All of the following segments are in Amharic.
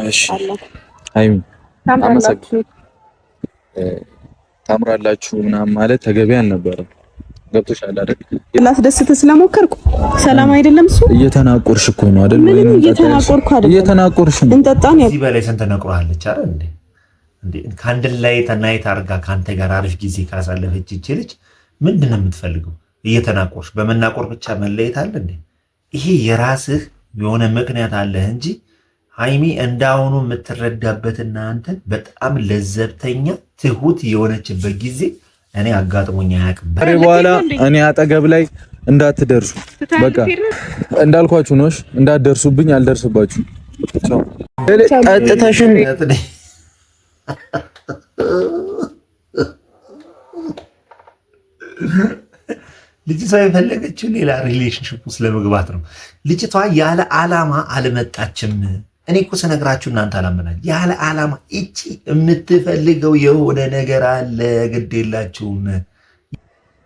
እሺ ሃይሚ ታምራላችሁ ምናምን ማለት ተገቢ አልነበረም። ገብቶሻል አይደል? ላስደስት ስለሞከርኩ ሰላም አይደለም እሱ። እየተናቆርሽ እኮ ነው አይደል? ምንም እየተናቆርኩ አይደለም። እየተናቆርሽ ነው። እንጠጣን እዚህ በላይ ስንት ነቅሯለች አይደል እንዴ? ከአንድ ላይ ተናይት አድርጋ ከአንተ ጋር አሪፍ ጊዜ ካሳለፈች ይቺ ልጅ ምንድን ነው የምትፈልገው? እየተናቆርሽ በመናቆር ብቻ መለየት አለ እንዴ? ይሄ የራስህ የሆነ ምክንያት አለህ እንጂ ሃይሚ እንዳሁኑ የምትረዳበትና አንተ በጣም ለዘብተኛ ትሁት የሆነችበት ጊዜ እኔ አጋጥሞኝ አያውቅም። በኋላ እኔ አጠገብ ላይ እንዳትደርሱ በቃ እንዳልኳችሁ ነው። እንዳትደርሱብኝ አልደርስባችሁ። ጠጥተሽም ልጅቷ የፈለገችው ሌላ ሪሌሽንሽፕ ውስጥ ለመግባት ነው። ልጅቷ ያለ ዓላማ አልመጣችም። እኔ እኮ ስነግራችሁ እናንተ አላመናችሁ። ያለ ዓላማ እቺ የምትፈልገው የሆነ ነገር አለ። ግድ የላችሁም።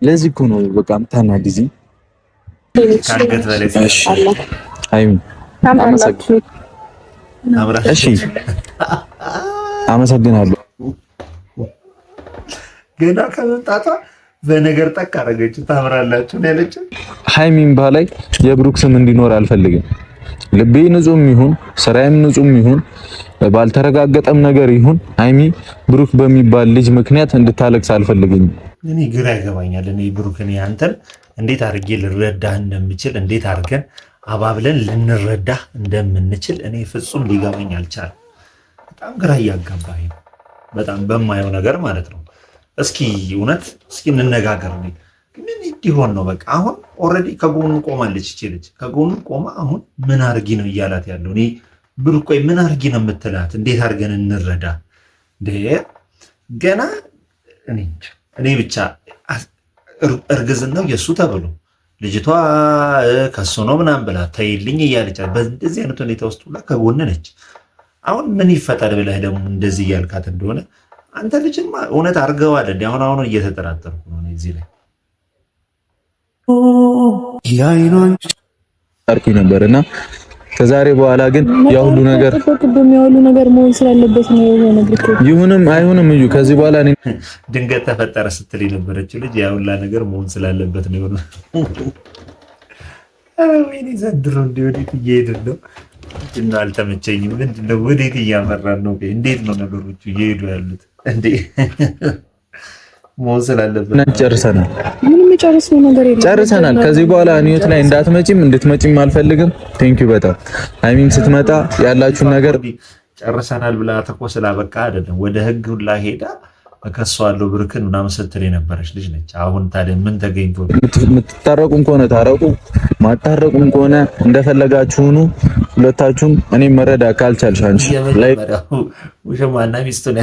ለዚህ እኮ ነው በቃ ምታናድዚ ካንገት በላይ ሃይሚ አመሰግናለሁ። ገና ከመምጣቷ በነገር ጠቅ አደረገች። ታምራላችሁ ነው ያለችው። ሃይሚን ባላይ የብሩክ ስም እንዲኖር አልፈልግም። ልቤ ንጹም ይሁን ስራዬም ንጹም ይሁን ባልተረጋገጠም ነገር ይሁን ሃይሚ ብሩክ በሚባል ልጅ ምክንያት እንድታለቅስ አልፈልግም። እኔ ግራ ይገባኛል። እኔ ብሩክን ያንተን እንዴት አድርጌ ልረዳህ እንደምችል እንዴት አድርገን አባብለን ልንረዳህ እንደምንችል እኔ ፍጹም ሊገባኝ አልቻለም። በጣም ግራ እያጋባኝ ነው። በጣም በማየው ነገር ማለት ነው። እስኪ እውነት እስኪ እንነጋገር። ምን እንዲሆን ነው? በቃ አሁን ኦልሬዲ ከጎኑ ቆማለች። እቺ ልጅ ከጎኑ ቆማ አሁን ምን አርጊ ነው እያላት ያለው? እኔ ብሩክ ቆይ ምን አርጊ ነው የምትላት? እንዴት አድርገን እንረዳ? ገና እኔ ብቻ እርግዝናው የእሱ ተብሎ ልጅቷ ከሱ ነው ምናምን ብላ ተይልኝ እያለች በእንደዚህ አይነት ሁኔታ ውስጥ ሁላ ከጎን ነች። አሁን ምን ይፈጠር ብለህ ደግሞ እንደዚህ እያልካት እንደሆነ አንተ ልጅማ እውነት አድርገዋል እንዲ አሁን እየተጠራጠርኩ ነው እዚህ ላይ አርኩኝ ነበርና ከዛሬ በኋላ ግን ያሁሉ ነገር መሆን ስላለበት ነው የሆነብክ። ይሁንም አይሁንም እዩ ከዚህ በኋላ እኔ ድንገት ተፈጠረ ስትል የነበረችው ልጅ ያሁላ ነገር መሆን ስላለበት ነው የሆነ። ወይኔ ዘንድሮ ወዴት እየሄድን ነው? ምንድነው አልተመቸኝም። ምንድነው ወዴት እያመራን ነው? እንዴት ነው ነገሮቹ እየሄዱ ያሉት? እንዴ መሆን ስላለበት ጨርሰናል። ምንም የጨረስነው ነገር የለም። ጨርሰናል። ከዚህ በኋላ እኔት ላይ እንዳትመጪም እንድትመጪም አልፈልግም። ቴንኪው በጣም ሃይሚም ስትመጣ ያላችሁን ነገር ጨርሰናል ብላ ተቆስላ በቃ አይደለም ወደ ህግ ሁላ ሄዳ እከሷለሁ ብሩክን ምናምን ስትል የነበረች ልጅ ነች። አሁን ታዲያ ምን ተገኝቶ? የምትታረቁም ከሆነ ታረቁ፣ ማታረቁም ከሆነ እንደፈለጋችሁ ሁኑ። ሁለታችሁም እኔ መረዳ ካልቻልሽ አንቺ ላይ ውሽማና ሚስቱን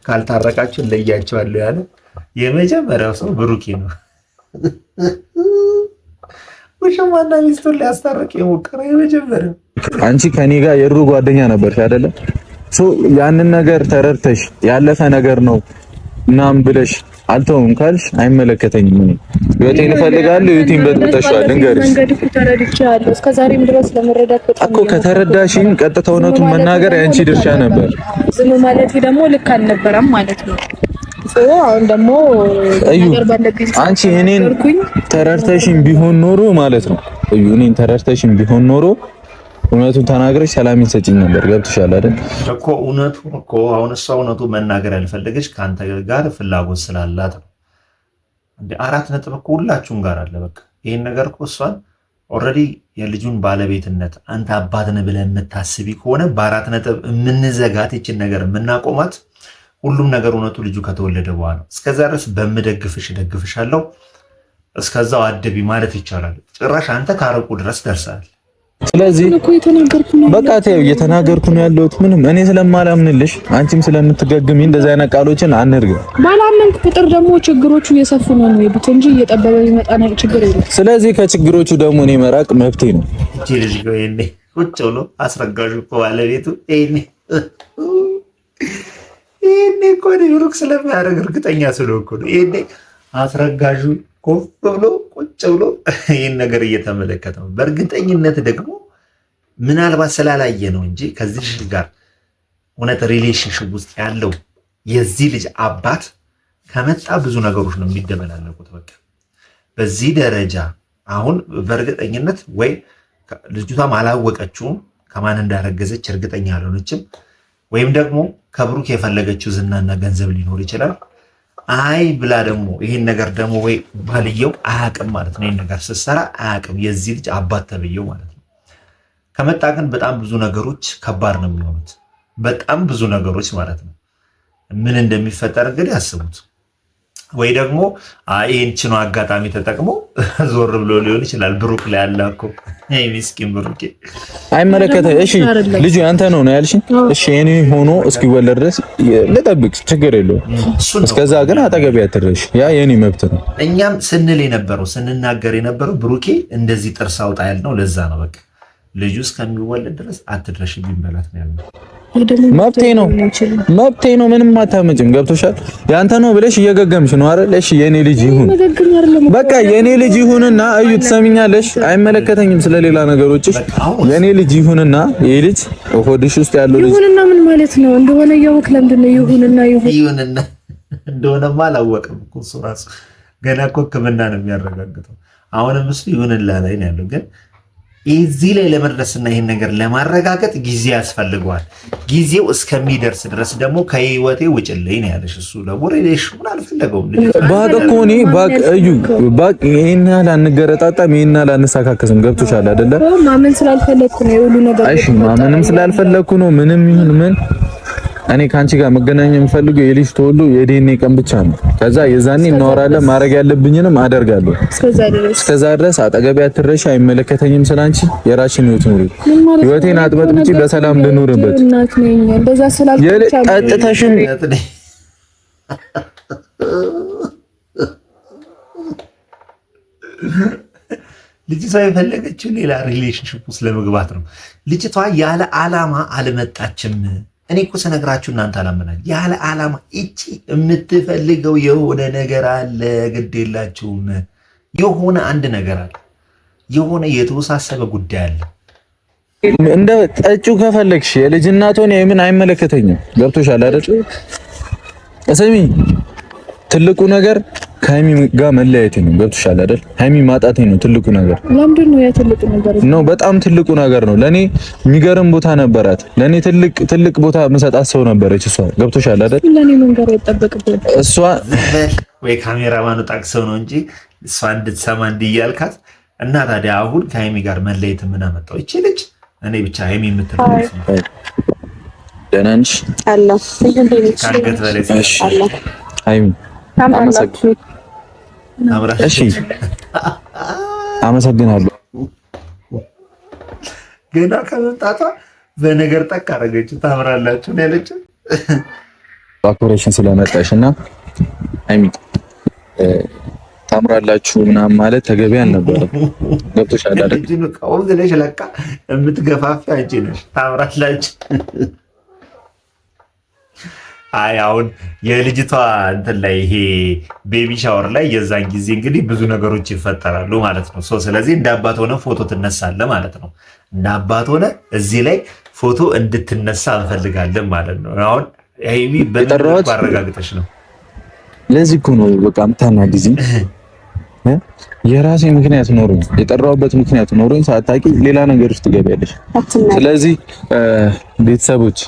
ካልታረቃችሁ ለያቸዋለሁ ያለ የመጀመሪያው ሰው ብሩኬ ነው። ውሽማና ሚስቱን ሊያስታርቅ የሞከረ የመጀመሪያው። አንቺ ከኔ ጋር የድሮ ጓደኛ ነበርሽ አይደለ? ያንን ነገር ተረድተሽ ያለፈ ነገር ነው እናም ብለሽ አልተውም ካልሽ አይመለከተኝም። እኔ ህይወቴን እፈልጋለሁ። ህይወቴን በጥብጠሻል። እንገርሽ እስከዛሬም ድረስ ለመረዳት በጣም እኮ ከተረዳሽኝ ቀጥታ እውነቱን መናገር ያንቺ ድርሻ ነበር። ዝም ማለት ደግሞ ልክ አልነበረም ማለት ነው። አሁን ደግሞ ነገር ባለብኝ አንቺ እኔን ተረድተሽኝ ቢሆን ኖሮ ማለት ነው እኔን ተረድተሽኝ ቢሆን ኖሮ እውነቱን ተናግረሽ ሰላም ይሰጪኝ ነበር። ገብቶሻል አይደል እኮ እውነቱ እኮ አሁን እሷ እውነቱ መናገር ያልፈለገች ከአንተ ጋር ፍላጎት ስላላት ነው። እንደ 4 ነጥብ እኮ ሁላችሁም ጋር አለ። በቃ ይሄን ነገር እኮ እሷን ኦልሬዲ የልጁን ባለቤትነት አንተ አባት ነህ ብለህ የምታስቢ ከሆነ በ4 ነጥብ የምንዘጋት ይችን ነገር የምናቆማት ሁሉም ነገር እውነቱ ልጁ ከተወለደ በኋላ እስከዛ ድረስ በምደግፍሽ እደግፍሻለሁ፣ እስከዛው አደቢ ማለት ይቻላል። ጭራሽ አንተ ታረቁ ድረስ ደርሳል። ስለዚህ በቃ ተይው፣ እየተናገርኩ ነው ያለሁት። ምንም እኔ ስለማላምንልሽ አንቺም ስለምትገግሚ እንደዛ አይነት ቃሎችን አንርግ። ባላመንክ ቁጥር ደግሞ ችግሮቹ እየሰፉ ነው የሚሄዱት እንጂ እየጠበበ ይመጣ ነው ችግር የለም። ስለዚህ ከችግሮቹ ደግሞ እኔ መራቅ መብቴ ነው። እቺ ልጅ ነው ይሄኔ ቁጭ ብሎ አስረጋዡ እኮ ባለቤቱ ይሄኔ እኮ ነው ብሩክ ስለማያደርግ እርግጠኛ ስለሆንኩ ነው። ይሄኔ አስረጋዡ ኮፍ ብሎ ቁጭ ብሎ ይህን ነገር እየተመለከተ ነው። በእርግጠኝነት ደግሞ ምናልባት ስላላየ ነው እንጂ ከዚህ ልጅ ጋር እውነት ሪሌሽንሽፕ ውስጥ ያለው የዚህ ልጅ አባት ከመጣ ብዙ ነገሮች ነው የሚደበላለቁት። በቃ በዚህ ደረጃ አሁን በእርግጠኝነት ወይ ልጅቷም አላወቀችውም ከማን እንዳረገዘች እርግጠኛ አልሆነችም፣ ወይም ደግሞ ከብሩክ የፈለገችው ዝናና ገንዘብ ሊኖር ይችላል። አይ ብላ ደግሞ ይሄን ነገር ደግሞ ወይ ባልየው አያውቅም ማለት ነው። ይሄን ነገር ስትሰራ አያውቅም የዚህ ልጅ አባት ተብየው ማለት ነው። ከመጣ ግን በጣም ብዙ ነገሮች ከባድ ነው የሚሆኑት፣ በጣም ብዙ ነገሮች ማለት ነው። ምን እንደሚፈጠር እንግዲህ አስቡት። ወይ ደግሞ ይህን ችኖ አጋጣሚ ተጠቅሞ ዞር ብሎ ሊሆን ይችላል። ብሩክ ላይ ያላኮ ሚስኪን ብሩክ አይመለከተህ። እሺ ልጁ ያንተ ነው ያልሽኝ። እሺ የኔ ሆኖ እስኪወለድ ድረስ ልጠብቅ፣ ችግር የለውም። እስከዛ ግን አጠገቤ አትድረሽ፣ ያ የኔ መብት ነው። እኛም ስንል የነበረው ስንናገር የነበረው ብሩኬ እንደዚህ ጥርስ አውጣ ያልነው ለዛ ነው። በቃ ልጁ እስከሚወለድ ድረስ አትድረሽ ቢበላት ነው ያልነው። መብቴ ነው። ምንም አታመጭም። ገብቶሻል? ያንተ ነው ብለሽ እየገገምሽ ነው አይደል? እሺ የኔ ልጅ ይሁን፣ በቃ የኔ ልጅ ይሁንና እዩ፣ ትሰሚኛለሽ? አይመለከተኝም ስለሌላ ነገሮችሽ። የኔ ልጅ ይሁንና ይሄ ልጅ ሆድሽ ውስጥ ያለው ልጅ ይሁንና ምን ማለት ነው? እንደሆነ ያወቅ ለምንድን ነው ይሁንና እንደሆነማ አላወቅም እኮ እሱ ራሱ ገና እኮ ሕክምና ነው የሚያረጋግጠው። አሁንም እሱ ይሁንላ ላይ ነው ያለው ግን እዚህ ላይ ለመድረስና ይሄን ነገር ለማረጋገጥ ጊዜ ያስፈልገዋል። ጊዜው እስከሚደርስ ድረስ ደግሞ ከህይወቴ ውጭልኝ ነው ያለሽ። እሱ ደግሞ ሪሌሽን አልፈለገውም። ባቅ እኮ እኔ ባቅ እዩ ባቅ ይሄን ያህል አንገረጣጣም፣ ይሄን ያህል አንሳካከስም። ገብቶሻል አይደለ? ማመን ስላልፈለኩ ነው የሁሉ ነገር። እሺ ማመንም ስላልፈለኩ ነው። ምንም ይሁን ምን እኔ ካንቺ ጋር መገናኘት የምፈልገው የልጅ ተወልዶ የዲኤንኤ ቀን ብቻ ነው። ከዛ የዛኔ እናወራለን። ማድረግ ያለብኝንም አደርጋለሁ። እስከዛ ድረስ አጠገቤ አትረሺ። አይመለከተኝም ስላንቺ። የራስሽን ህይወት ኑሪ። ህይወቴን አጥበጥብጪ፣ በሰላም ልኑርበት። እንደዛ ስላልኩኝ ጠጥተሽም ልጅቷ የፈለገችው ሌላ ሪሌሽንሺፕ ውስጥ ለመግባት ነው። ልጅቷ ያለ ዓላማ አልመጣችም። እኔ እኮ ስነግራችሁ እናንተ አላመናል። ያለ ዓላማ እቺ የምትፈልገው የሆነ ነገር አለ። ግድ የላችሁም። የሆነ አንድ ነገር አለ። የሆነ የተወሳሰበ ጉዳይ አለ። እንደ ጠጩ ከፈለግሽ የልጅ እናት ሆነ የምን አይመለከተኝም። ገብቶሻል አይደል? ስሚ ትልቁ ነገር ከሀይሚ ጋር መለያየቴ ነው። ገብቶሻል አይደል? ሀይሚ ማጣቴ ነው ትልቁ ነገር። ለምንድን ነው ያ ትልቁ ነገር? ነው በጣም ትልቁ ነገር ነው። ለኔ የሚገርም ቦታ ነበራት። ለኔ ትልቅ ቦታ መሰጣት ሰው ነበረች እሷ። ገብቶሻል አይደል? ለኔ መንገር አይጠበቅብኝ። እሷ ወይ ካሜራማኑ ጠቅሰው ነው እንጂ እሷ እንድትሰማ እንዲያልካት እና ታዲያ አሁን ከሀይሚ ጋር መለየት ምን አመጣው? እቺ ልጅ እኔ ብቻ ሀይሚ የምትለው ደህና ነሽ? አላህ ካንገት በላይ አላህ ሀይሚ እሺ አመሰግናለሁ። ገና ከመምጣቷ በነገር ጠቅ አደረገችው። ታምራላችሁ ነው ያለችው። ኦፕሬሽን ስለመጣሽና አይሚ ታምራላችሁ ምናምን ማለት ተገቢ አልነበረም። ገብቶሻል አይደል? ከወንዝ ነሽ ለካ የምትገፋፊ አንቺ ነሽ። ታምራላችሁ። አይ አሁን የልጅቷ እንትን ላይ ይሄ ቤቢ ሻወር ላይ የዛን ጊዜ እንግዲህ ብዙ ነገሮች ይፈጠራሉ ማለት ነው። ስለዚህ እንደ አባት ሆነ ፎቶ ትነሳለህ ማለት ነው። እንደ አባት ሆነ እዚህ ላይ ፎቶ እንድትነሳ እንፈልጋለን ማለት ነው። አሁን ሀይሚ በጠራሁት አረጋግጠሽ ነው። ለዚህ እኮ ነው በቃ ምታናግዚ የራሴ ምክንያት ኖሮኝ የጠራሁበት ምክንያት ኖሮኝ ሳታውቂ ሌላ ነገር ውስጥ ትገቢያለሽ። ስለዚህ ቤተሰቦች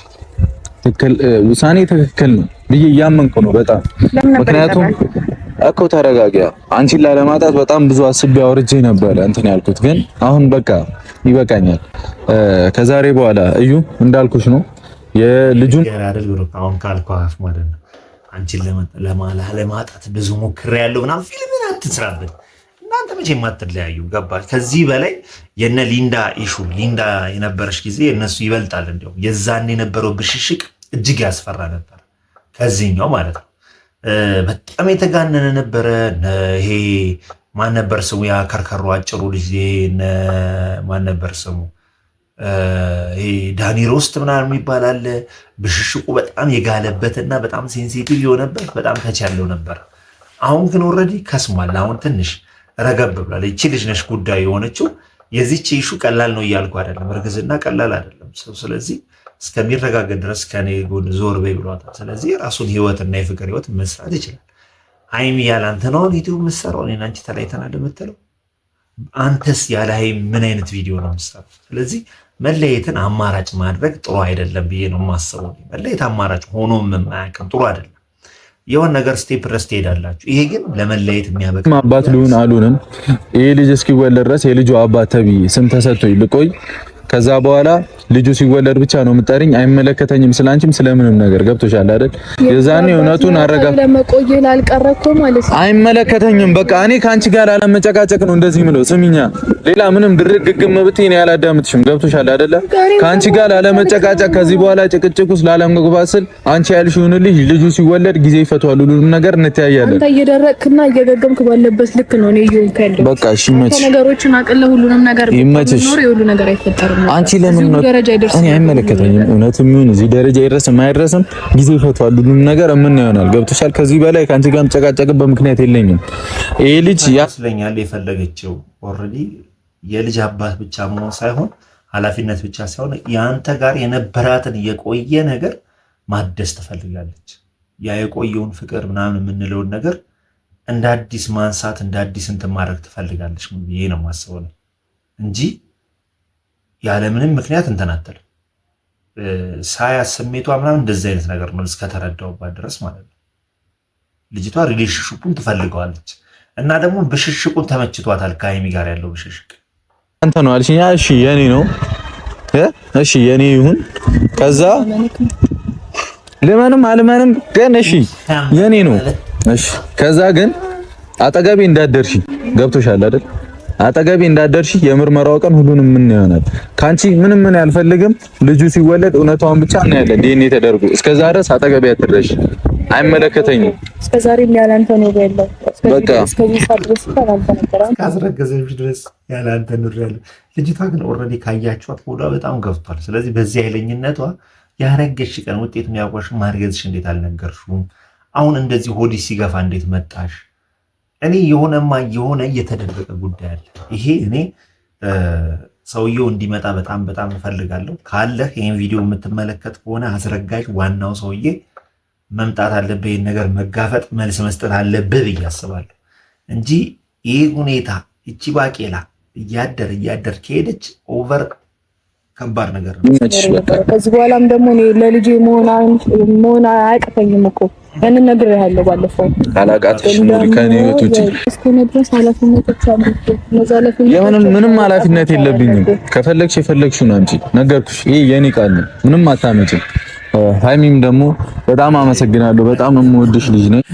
ውሳኔ ትክክል ነው ብዬ እያመንኩ ነው በጣም። ምክንያቱም እኮ ተረጋጊያ፣ አንቺን ላለማጣት በጣም ብዙ አስቤ አውርጄ ነበረ እንትን ያልኩት፣ ግን አሁን በቃ ይበቃኛል። ከዛሬ በኋላ እዩ እንዳልኩሽ ነው የልጁን ያራደል ብሩክ አሁን ካልኳፍ ማለት ነው። አንቺን ለማጣት ብዙ ሞክሬያለሁ ምናምን ፊልምን አትስራበት። እናንተ መቼም አትለያዩ። ገባል? ከዚህ በላይ የነ ሊንዳ ኢሹ ሊንዳ የነበረች ጊዜ እነሱ ይበልጣል። እንዲያውም የዛን የነበረው ብሽሽቅ እጅግ ያስፈራ ነበር። ከዚህኛው ማለት ነው በጣም የተጋነነ ነበረ። ይሄ ማን ነበር ስሙ? ያ ከርከሮ አጭሩ ልጅ ማን ነበር ስሙ? ይሄ ዳኒ ሮስት ምናምን የሚባል አለ። ብሽሽቁ በጣም የጋለበትና በጣም ሴንሲቲቭ የሆነበት በጣም ከች ያለው ነበር። አሁን ግን ኦልሬዲ ከስሟል። አሁን ትንሽ ረገብ ብሏል። ይቺ ልጅ ነሽ ጉዳዩ የሆነችው። የዚህች ኢሹ ቀላል ነው እያልኩ አይደለም። እርግዝና ቀላል አይደለም። ስለዚህ እስከሚረጋገጥ ድረስ ከኔ ጎን ዞር በይ ብሏታል። ስለዚህ የራሱን ህይወትና የፍቅር ህይወት መስራት ይችላል። ሀይሚ ያለ አንተ ነው ዩቲዩብ የምትሰራው? እኔና አንቺ ተለያይተናል የምትለው? አንተስ ያለ ሀይሚ ምን አይነት ቪዲዮ ነው የምትሰራው? ስለዚህ መለየትን አማራጭ ማድረግ ጥሩ አይደለም ብዬ ነው የማስበው። መለየት አማራጭ ሆኖም የማያውቅም ጥሩ አይደለም። የሆነ ነገር ስቴፕ ድረስ ትሄዳላችሁ። ይሄ ግን ለመለየት የሚያበቃ አባት ልሁን አሉንም ይሄ ልጅ እስኪወለድ ድረስ የልጁ አባት ተብዬ ስም ተሰጥቶኝ ልቆይ። ከዛ በኋላ ልጁ ሲወለድ ብቻ ነው የምጠሪኝ። አይመለከተኝም ስላንቺም ስለምንም ነገር ገብቶሻል አይደል? የዛኔ እውነቱን አረጋ ለመቆየት ላልቀረኩ ማለት ነው። አይመለከተኝም በቃ እኔ ካንቺ ጋር ላለመጨቃጨቅ ነው እንደዚህ ምለው። ስሚኛ ሌላ ምንም ድርግግም ብትይ ነው ያላዳምጥሽም። ገብቶሻል አይደለ? ካንቺ ጋር ላለመጨቃጨቅ ከዚህ በኋላ ጭቅጭቅ ውስጥ ላለመግባት ስል አንቺ ያልሽውን ልጁ ሲወለድ ጊዜ ይፈቷል። ሁሉንም ነገር እንተያያለን። አንተ እየደረቅክና እየገገምክ ባለበት ልክ ነው እኔ እየሆንኩ ያለው። በቃ እሺ ይመችሽ። ነገሮችን አቅለ ሁሉንም ነገር ይመችሽ። ሁሉ ነገር አይፈጠርም። አንቺ ለምን ነው እኔ አይመለከተኝም። እውነትም ይሁን እዚህ ደረጃ ይድረስም አይድረስም ጊዜ ይፈቷል። ሁሉንም ነገር ምን ይሆናል። ገብቶሻል? ከዚህ በላይ ካንቺ ጋር መጨቃጨቅበት ምክንያት የለኝም። ይሄ ልጅ ያስለኛል የፈለገችው ኦልሬዲ የልጅ አባት ብቻ መሆን ሳይሆን ኃላፊነት ብቻ ሳይሆን ያንተ ጋር የነበራትን የቆየ ነገር ማደስ ትፈልጋለች። ያ የቆየውን ፍቅር ምናምን የምንለውን ነገር እንደ አዲስ ማንሳት እንደ አዲስ እንትን ማድረግ ትፈልጋለች። ይሄ ነው የማስበው ነው እንጂ ያለምንም ምክንያት እንትን አትልም። ሳያት ስሜቷ ምናምን እንደዚህ አይነት ነገር ነው እስከተረዳውባት ድረስ ማለት ነው። ልጅቷ ሪሌሽንሺፑን ትፈልገዋለች እና ደግሞ ብሽሽቁን ተመችቷታል። ከሀይሚ ጋር ያለው ብሽሽቅ አንተ ነው አልሽኝ። እሺ የኔ ነው እሺ የኔ ይሁን። ከዛ ለማንም አልማንም ግን እሺ የኔ ነው እሺ። ከዛ ግን አጠገቤ እንዳደርሺ ገብቶሻል አይደል? አጠገቤ እንዳደርሺ የምርመራው ቀን ሁሉንም ምን ይሆናል። ካንቺ ምንም ምን አልፈልግም። ልጁ ሲወለድ እውነታውን ብቻ እናያለን። ዲኤንኤ ተደርጎ እስከዛ ድረስ አጠገቤ አትድረሽ። አይመለከተኝም። እስከዛሬ ያለ አንተ ነው ያለው። በቃ እስከዚህ ሰዓት ድረስ ካስረገዘሽ ድረስ ያለ አንተ ነው ያለው። ልጅቷ ግን ኦልሬዲ ካያችኋት ሆዷ በጣም ገፍቷል። ስለዚህ በዚህ ኃይለኝነቷ ያረገሽ ቀን ውጤቱን ያውቋሽ ማርገዝሽ እንዴት አልነገርሽውም? አሁን እንደዚህ ሆዲ ሲገፋ እንዴት መጣሽ? እኔ የሆነ እየተደረገ ጉዳይ አለ። ይሄ እኔ ሰውየው እንዲመጣ በጣም እፈልጋለሁ። ካለህ ይሄን ቪዲዮ የምትመለከት ከሆነ አስረጋሽ ዋናው ሰውዬ መምጣት አለብህ። ይሄን ነገር መጋፈጥ መልስ መስጠት አለብህ ብዬ አስባለሁ እንጂ ይሄ ሁኔታ እቺ ባቄላ እያደር ከሄደች ኦቨር ከባድ ነገር ነው። ከዚህ በኋላም ደግሞ እኔ ለልጄ መሆን አያቅተኝም እኮ ያንን ነገር ያለው ባለፈው ካላቃተሽ ነው ከኔ ወጥቼ እስከነ ድረስ ኃላፊነቶች አሉ። ምንም ኃላፊነት የለብኝም። ከፈለግሽ የፈለግሽውን አንቺ ነገርኩሽ። ይሄ የኔ ቃል ነው። ምንም አታመጭም። ሃይሚም ደግሞ በጣም አመሰግናለሁ። በጣም የምወድሽ ልጅ ነኝ።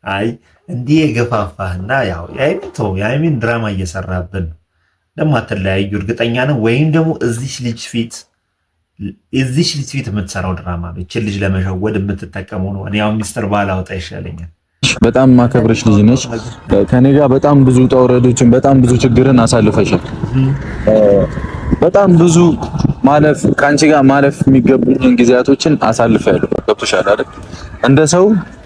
አይ እንዲህ የገፋፋህና ያው የሃይሚን ድራማ እየሰራብን ደግሞ አትለያዩ እርግጠኛ ነው። ወይም ደግሞ እዚች ልጅ ፊት የምትሰራው ድራማ ነው። እቺ ልጅ ለመሸወድ የምትጠቀመው ነው። እኔ ያው ሚስተር ባላውጣ ይሻለኛል። በጣም ማከብረሽ ልጅ ነች። ከኔ ጋር በጣም ብዙ ውጣ ውረዶችን በጣም ብዙ ችግርን አሳልፈሻል። በጣም ብዙ ከአንቺ ጋር ማለፍ የሚገቡኝን ጊዜያቶችን አሳልፈያለሁ። ገብቶሻል አይደል? እንደ ሰው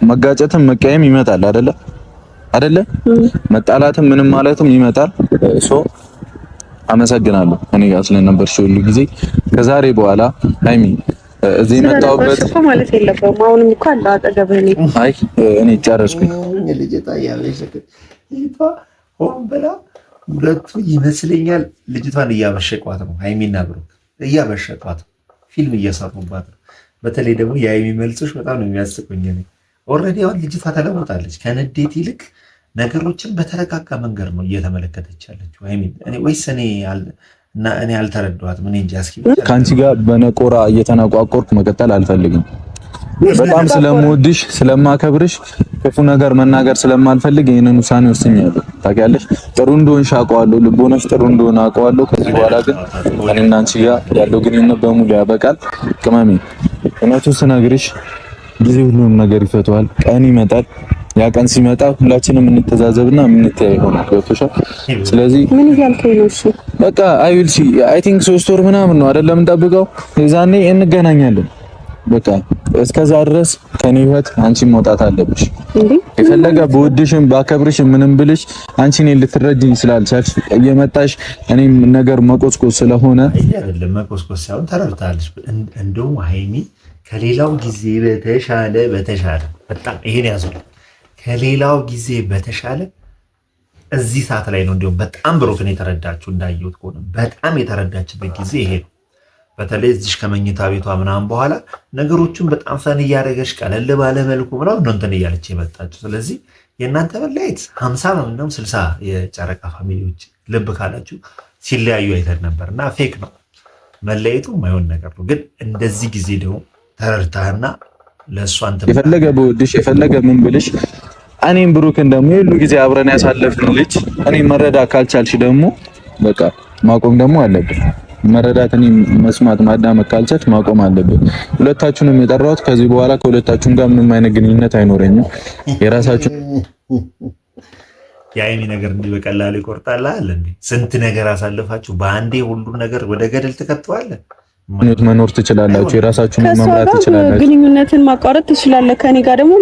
መጋጨትም መቀየም ይመጣል አይደለ? መጣላትም ምንም ማለትም ይመጣል። አመሰግናለሁ እኔ ጋር ስለነበርሽ ሁሉ ጊዜ። ከዛሬ በኋላ ሃይሚ እዚህ መጣሁበት ማለት የለበትም። አሁንም እኮ አለ አጠገብህ ነኝ። አይ እኔ ጨረስኩኝ። ልጅቷ ሆን ብላ ሁለቱ ይመስለኛል ልጅቷን እያበሸቋት ነው። ሃይሚና ብሩክ እያበሸቋት ፊልም እየሰሩባት ነው። በተለይ ደግሞ የሃይሚ መልሶች በጣም ነው የሚያስቁኝ። ኦልሬዲ አሁን ልጅቷ ተለውጣለች። ከንዴት ይልቅ ነገሮችን በተረጋጋ መንገድ ነው እየተመለከተች ያለችው ሃይሚ። ወይስ እኔ አልተረዳኋትም። እኔ እንጃ። እስኪ ከአንቺ ጋር በነቆራ እየተነቋቆርኩ መቀጠል አልፈልግም። በጣም ስለምወድሽ ስለማከብርሽ ክፉ ነገር መናገር ስለማልፈልግ ይሄንን ውሳኔ ወስኛለሁ። ታውቂያለሽ፣ ጥሩ እንደሆንሽ አውቀዋለሁ፣ ልቦናሽ ጥሩ እንደሆነ አውቀዋለሁ። ከዚህ በኋላ ግን እኔና አንቺ ጋር ያለው ግንኙነት በሙሉ ያበቃል። ቅመሜ፣ እውነቱን ስነግርሽ ጊዜ ሁሉንም ነገር ይፈተዋል። ቀን ይመጣል። ያ ቀን ሲመጣ ሁላችንም እንተዛዘብና የምንተያይ ይሆናል። ገብቶሻል? ስለዚህ ምን እያልከኝ ነው? እሺ በቃ አይ ዊል ሲ 3 ወር ምናምን ነው አይደለም እንጠብቀው። የዛኔ እንገናኛለን። በቃ እስከዛ ድረስ ከኔ ህይወት አንቺ መውጣት አለብሽ። የፈለገ በውድሽም ባከብርሽም ምንም ብልሽ አንቺ እኔን ልትረጂኝ ስላልቻልሽ እየመጣሽ እኔም ነገር መቆስቆስ ስለሆነ አይደለም መቆስቆስ ሳይሆን ተረድታለሽ። እንደውም ሃይሚ ከሌላው ጊዜ በተሻለ በጣም ይሄን ያዘው ከሌላው ጊዜ በተሻለ እዚህ ሰዓት ላይ ነው እንዲሁም በጣም ብሩክን የተረዳችሁ እንዳየሁት ከሆነ በጣም የተረዳችበት ጊዜ ይሄ ነው። በተለይ እዚህ ከመኝታ ቤቷ ምናምን በኋላ ነገሮቹን በጣም ፈን እያደረገች ቀለል ባለ መልኩ ምናምን ነው እንትን እያለች የመጣችው። ስለዚህ የእናንተ መለያየት 50 ነው እንደውም 60 የጨረቃ ፋሚሊዎች ልብ ካላችሁ ሲለያዩ አይተን ነበር እና ፌክ ነው መለያየቱ የማይሆን ነገር ነው። ግን እንደዚህ ጊዜ ደግሞ ተረድታህና ለእሷ አንተ የፈለገ በውድሽ የፈለገ ምን ብልሽ እኔም ብሩክን ደግሞ ሁሉ ጊዜ አብረን ያሳለፍን ልጅ እኔ መረዳት ካልቻልሽ ደግሞ በቃ ማቆም ደግሞ አለብን። መረዳት እኔ መስማት ማዳመጥ ካልቻልሽ ማቆም አለብን። ሁለታችሁንም የጠራሁት ከዚህ በኋላ ከሁለታችሁም ጋር ምንም አይነት ግንኙነት አይኖረኝም። የራሳችሁ የሃይሚ ነገር እንዲህ በቀላሉ ይቆርጣል አይደል እንዴ? ስንት ነገር አሳልፋችሁ በአንዴ ሁሉ ነገር ወደ ገደል ትከተዋለህ። መኖር ትችላላችሁ፣ የራሳችሁን መምራት ትችላላችሁ። ግንኙነትን ማቋረጥ ትችላለህ። ከኔ ጋር ደግሞ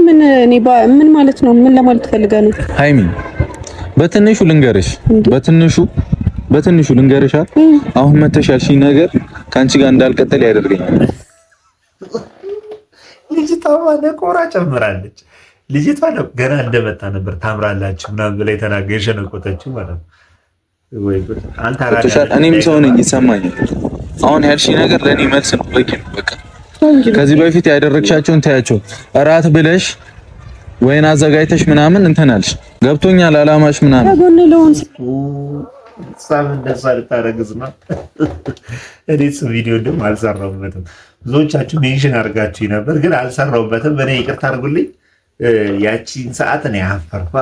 ምን ማለት ነው? ምን ለማለት ፈልገህ ነው? ሃይሚ በትንሹ ልንገርሽ አሁን መተሻልሽኝ ነገር ከአንቺ ጋር እንዳልቀጠል ያደርገኛል። ልጅቷ ነቆራ ጨምራለች። ልጅቷ ገና እንደመጣ ነበር ታምራላችሁ ምናምን ብላ የተናገረች የሸነቆጠችው ማለት ነው። ወይ አንተ እኔም ሰው ነኝ ይሰማኛል። አሁን ያልሽኝ ነገር ለኔ መልስ ነው። በቃ ከዚህ በፊት ያደረግሻቸውን ታያቸው እራት ብለሽ ወይን አዘጋጅተሽ ምናምን እንትናልሽ ገብቶኛል። አላማሽ ምናምን ሳም እንደዛ ልታረግዝ ነው። እኔስ ቪዲዮ ደግሞ አልሰራሁበትም። ብዙዎቻችሁ ሜንሽን አድርጋችሁ ነበር፣ ግን አልሰራሁበትም። እኔ ይቅርታ አድርጉልኝ። ያቺን ሰዓት እኔ አፈርኳ።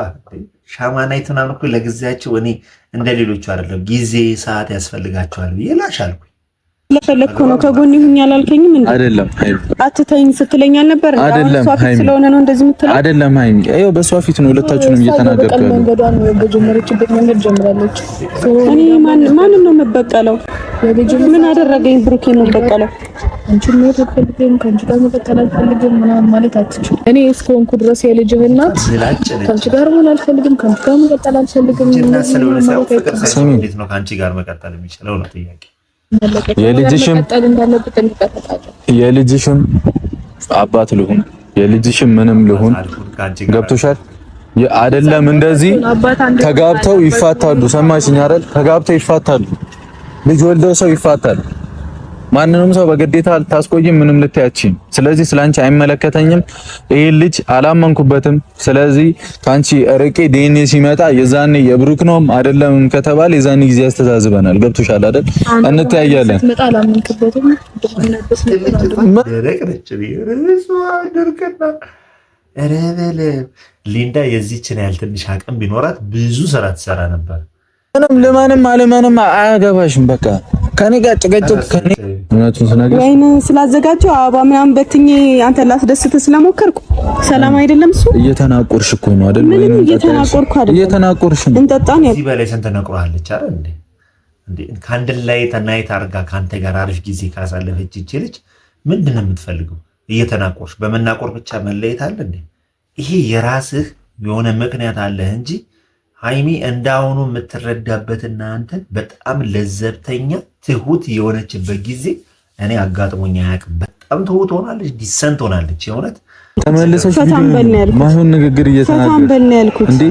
ሻማናይት ምናምን እኮ ለጊዜያቸው እኔ እንደ ሌሎቹ አይደለም፣ ጊዜ ሰዓት ያስፈልጋቸዋል ብዬ ላሻልኩ ለፈለኩ ነው። ከጎን ይሁን ያላልከኝም እንዴ? አይደለም አትተኝ ስትለኝ አልነበር? አይደለም ፊት ስለሆነ ነው እንደዚህ የምትለው? አይደለም ሃይሚ፣ ይኸው በሷ ፊት ነው ሁለታችሁንም እየተናገርኩ ያለው። መንገዷን በጀመረችበት መንገድ ጀምራለች። እኔ ማንን ነው የምበቀለው? ምን አደረገኝ? ብሩኬ ነው የምበቀለው። አንቺ ነው ተፈልገኝ ከአንቺ ጋር መቀጠል አልፈልግም ምናምን ማለት አትችልም። እኔ እስከሆንኩ ድረስ የልጅህ እናት ከአንቺ ጋር መሆን አልፈልግም፣ ከአንቺ ጋር መቀጠል አልፈልግም። እንዴት ነው ከአንቺ ጋር መቀጠል የሚችለው ነው ጥያቄ። የልጅሽም አባት ልሁን የልጅሽም ምንም ልሁን ገብቶሻል አይደለም? እንደዚህ ተጋብተው ይፋታሉ። ሰማሽኝ አይደል? ተጋብተው ይፋታሉ። ልጅ ወልደው ሰው ይፋታል። ማንንም ሰው በግዴታ ልታስቆይም ምንም ልታያችኝ። ስለዚህ ስላንቺ አይመለከተኝም። ይሄ ልጅ አላመንኩበትም። ስለዚህ ካንቺ ርቄ ዲኤንኤ ሲመጣ የዛኔ የብሩክ ነው አይደለም ከተባለ የዛኔ ጊዜ ያስተዛዝበናል። ገብቶሻል አይደል? እንተያያለን። ሊንዳ የዚህችን ያህል ትንሽ አቅም ቢኖራት ብዙ ስራ ትሰራ ነበር። ምንም ለማንም አለማንም አያገባሽም። በቃ ከኔ ጋር ጭቅጭቅ ከኔ እውነቱን ስነግርሽ ወይኔ ስላዘጋጀው አበባ ምናምን በትኜ አንተ ላስደስትህ ስለሞከርኩ ሰላም አይደለም። እሱ እየተናቆርሽ እኮ ነው አይደል? ወይኔ እየተናቆርኩ አይደል? እየተናቆርሽ ነው። እንጠጣን እዚህ በላይ ስንት ነቅሯለች አይደል እንዴ? እንዴ ካንድ ላይ ተናይት አርጋ ካንተ ጋር አሪፍ ጊዜ ካሳለፈች ይቺ ልጅ ምንድነው የምትፈልገው? እየተናቆርሽ በመናቆር ብቻ መለየት አለ እንዴ? ይሄ የራስህ የሆነ ምክንያት አለህ እንጂ ሃይሚ እንዳሁኑ የምትረዳበትና አንተ በጣም ለዘብተኛ ትሁት የሆነችበት ጊዜ እኔ አጋጥሞኝ አያውቅም። በጣም ትሁት ሆናለች፣ ዲሰንት ሆናለች። የእውነት ተመለሰሽ ማይሆን ንግግር እየተናገርሽ እንዴ?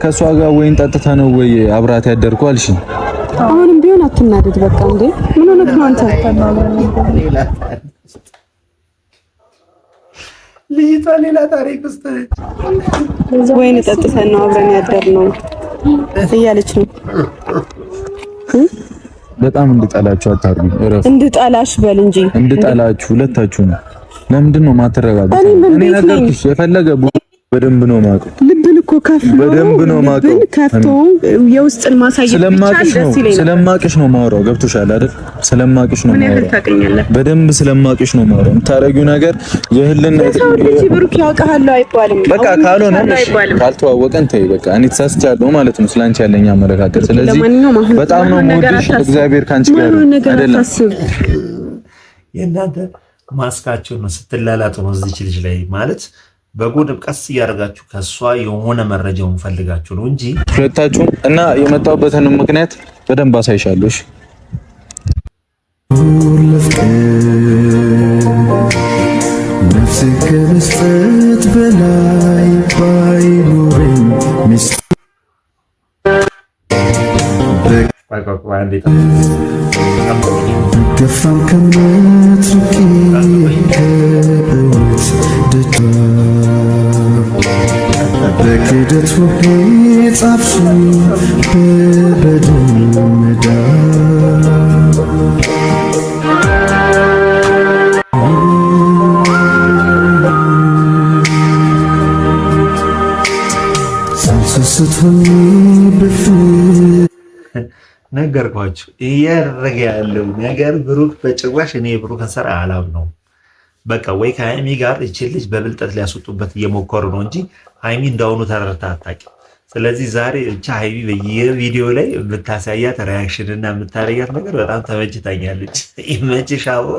ከሷ ጋር ወይን ጠጥታ ነው ወይ አብራት ያደርኩ አልሽ? አሁንም ቢሆን አትናደድ በቃ። እንዴ ምን ሆነህ ነው አንተ? ልጅቷ ሌላ ታሪክ ውስጥ ወይን ጠጥተን ነው አብረን ያደርነው እያለች ነው። በጣም እንድጠላችሁ አታርጉ። እንድጠላሽ በል እንጂ እንድጠላችሁ ሁለታችሁ ነው። ለምንድን ነው ማትረጋጉት? እኔ ነገርኩሽ የፈለገ በደንብ ነው ማውቀው። ልብን እኮ ከፍቶ በደንብ ነው ማውቀው። ከፍቶ የውስጥን ማሳየት ስለማቅሽ ነው ማውራው። ገብቶሻል አይደል? ስለማቅሽ ነው ማውራው። በደንብ ስለማቅሽ ነው ማውራው። የምታረጊው ነገር የህልን ብሩክ ያውቃል አይባልም። በቃ ካልሆነ ካልተዋወቀን ተይ በቃ። እኔ ተሳስቻለሁ ማለት ነው ስላንቺ ያለኝ አመለካከት። ስለዚህ በጣም ነው የምወድሽ። እግዚአብሔር ካንቺ ጋር አይደለም። የእናንተ ማስካችሁን ስትላላጡ ነው እዚች ልጅ ላይ ማለት በጎን ቀስ እያደረጋችሁ ከሷ የሆነ መረጃውን ፈልጋችሁ ነው እንጂ ሁለታችሁም እና የመጣሁበትን ምክንያት በደንብ አሳይሻለሁ። ነፍስ ከመስጠት በላይ ባይኖረኝ ገፋም ከእምነት ርቄ ከእውነት ደጃ በክደት ሁሌ ጻፍሽኝ በበደል መዳብ ሳልሰስት ሆኜ ነገርኳችሁ። እያደረገ ያለው ነገር ብሩክ በጭራሽ እኔ የብሩክን ስራ አላምነውም። በቃ ወይ ከሀይሚ ጋር እችን ልጅ በብልጠት ሊያስወጡበት እየሞከሩ ነው እንጂ ሀይሚ እንዳሁኑ ተረድታ አታውቅም። ስለዚህ ዛሬ ብቻ ሀይሚ በየቪዲዮ ላይ የምታሳያት ሪያክሽን እና የምታረያት ነገር በጣም ተመችታኛለች። ይመችሽ አቦ።